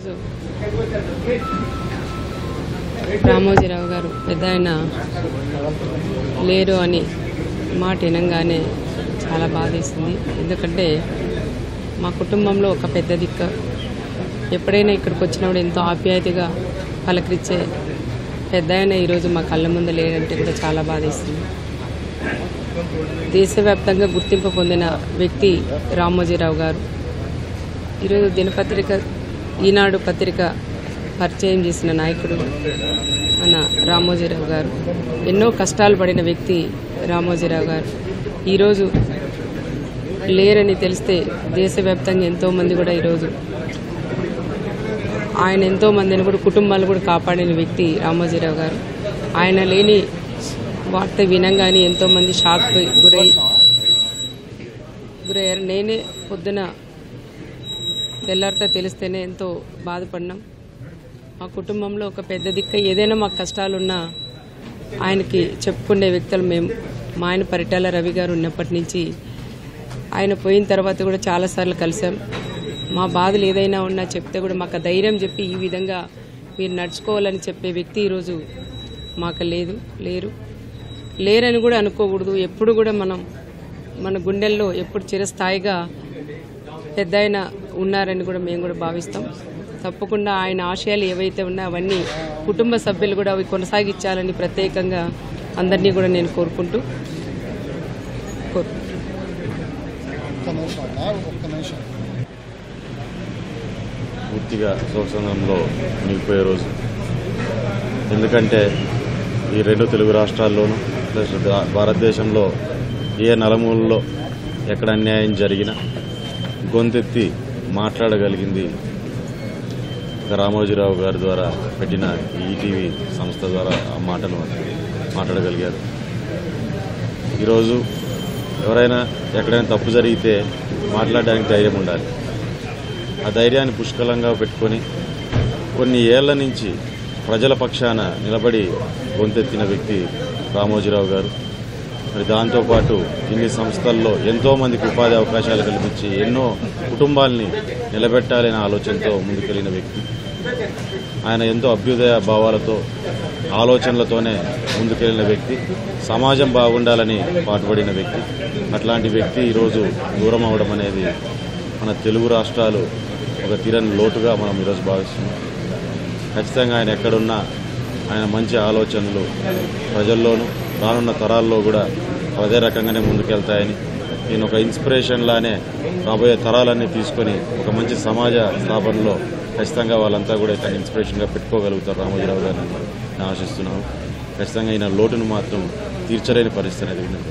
ఈరోజు రామోజీరావు గారు పెద్ద ఆయన లేరు అని మాట వినంగానే చాలా బాధేస్తుంది. ఎందుకంటే మా కుటుంబంలో ఒక పెద్ద దిక్కు, ఎప్పుడైనా ఇక్కడికి వచ్చినప్పుడు ఎంతో ఆప్యాయతగా పలకరించే పెద్ద ఆయన ఈరోజు మా కళ్ళ ముందు లేదంటే కూడా చాలా బాధేస్తుంది. దేశవ్యాప్తంగా గుర్తింపు పొందిన వ్యక్తి రామోజీరావు గారు. ఈరోజు దినపత్రిక ఈనాడు పత్రిక పరిచయం చేసిన నాయకుడు మన రామోజీరావు గారు. ఎన్నో కష్టాలు పడిన వ్యక్తి రామోజీరావు గారు. ఈరోజు లేరని తెలిస్తే దేశవ్యాప్తంగా ఎంతోమంది కూడా ఈరోజు ఆయన ఎంతోమందిని కూడా కుటుంబాలు కూడా కాపాడిన వ్యక్తి రామోజీరావు గారు. ఆయన లేని వార్త వినంగానే ఎంతోమంది షాక్ గురయ్యారు. నేనే పొద్దున తెల్లారితో తెలిస్తేనే ఎంతో బాధపడినాం. మా కుటుంబంలో ఒక పెద్ద దిక్క, ఏదైనా మాకు కష్టాలున్నా ఆయనకి చెప్పుకునే వ్యక్తులు మేము. మా ఆయన పరిటాల రవి గారు ఉన్నప్పటి నుంచి ఆయన పోయిన తర్వాత కూడా చాలాసార్లు కలిసాం. మా బాధలు ఏదైనా ఉన్నా చెప్తే కూడా మాకు ధైర్యం చెప్పి ఈ విధంగా మీరు నడుచుకోవాలని చెప్పే వ్యక్తి ఈరోజు మాకు లేరని కూడా అనుకోకూడదు. ఎప్పుడు కూడా మన గుండెల్లో ఎప్పుడు చిరస్థాయిగా పెద్ద ఆయన ఉన్నారని కూడా మేము కూడా భావిస్తాం. తప్పకుండా ఆయన ఆశయాలు ఏవైతే ఉన్నాయో అవన్నీ కుటుంబ సభ్యులు కూడా అవి కొనసాగించాలని ప్రత్యేకంగా అందరినీ కూడా నేను కోరుకుంటూ పూర్తిగా శోకసంద్రంలో మునిగిపోయే రోజు. ఎందుకంటే ఈ రెండు తెలుగు రాష్ట్రాల్లోనూ భారతదేశంలో ఏ నలుమూలలో ఎక్కడ అన్యాయం జరిగినా గొంతెత్తి మాట్లాడగలిగింది రామోజీరావు గారి ద్వారా పెట్టిన ఈటీవీ సంస్థ ద్వారా ఆ మాటలు మాట్లాడగలిగారు. ఈరోజు ఎవరైనా ఎక్కడైనా తప్పు జరిగితే మాట్లాడడానికి ధైర్యం ఉండాలి. ఆ ధైర్యాన్ని పుష్కలంగా పెట్టుకొని కొన్ని ఏళ్ల నుంచి ప్రజల పక్షాన నిలబడి గొంతెత్తిన వ్యక్తి రామోజీరావు గారు. మరి దాంతోపాటు ఇన్ని సంస్థల్లో ఎంతోమందికి ఉపాధి అవకాశాలు కల్పించి ఎన్నో కుటుంబాలని నిలబెట్టాలనే ఆలోచనతో ముందుకెళ్లిన వ్యక్తి. ఆయన ఎంతో అభ్యుదయ భావాలతో ఆలోచనలతోనే ముందుకెళ్లిన వ్యక్తి. సమాజం బాగుండాలని పాటుపడిన వ్యక్తి. అట్లాంటి వ్యక్తి ఈరోజు దూరం అవడం అనేది మన తెలుగు రాష్ట్రాలు ఒక తీరని లోటుగా మనం ఈరోజు భావిస్తున్నాం. ఖచ్చితంగా ఆయన ఎక్కడున్నా ఆయన మంచి ఆలోచనలు ప్రజల్లోనూ రానున్న తరాల్లో కూడా అదే రకంగానే ముందుకెళ్తాయని, నేను ఒక ఇన్స్పిరేషన్ లానే రాబోయే తరాలన్నీ తీసుకొని ఒక మంచి సమాజ స్థాపనలో ఖచ్చితంగా వాళ్ళంతా కూడా ఇతను ఇన్స్పిరేషన్గా పెట్టుకోగలుగుతారు రామోజీరావు గారిని నేను ఆశిస్తున్నాను. ఖచ్చితంగా ఈయన లోటును మాత్రం తీర్చలేని పరిస్థితి అనేది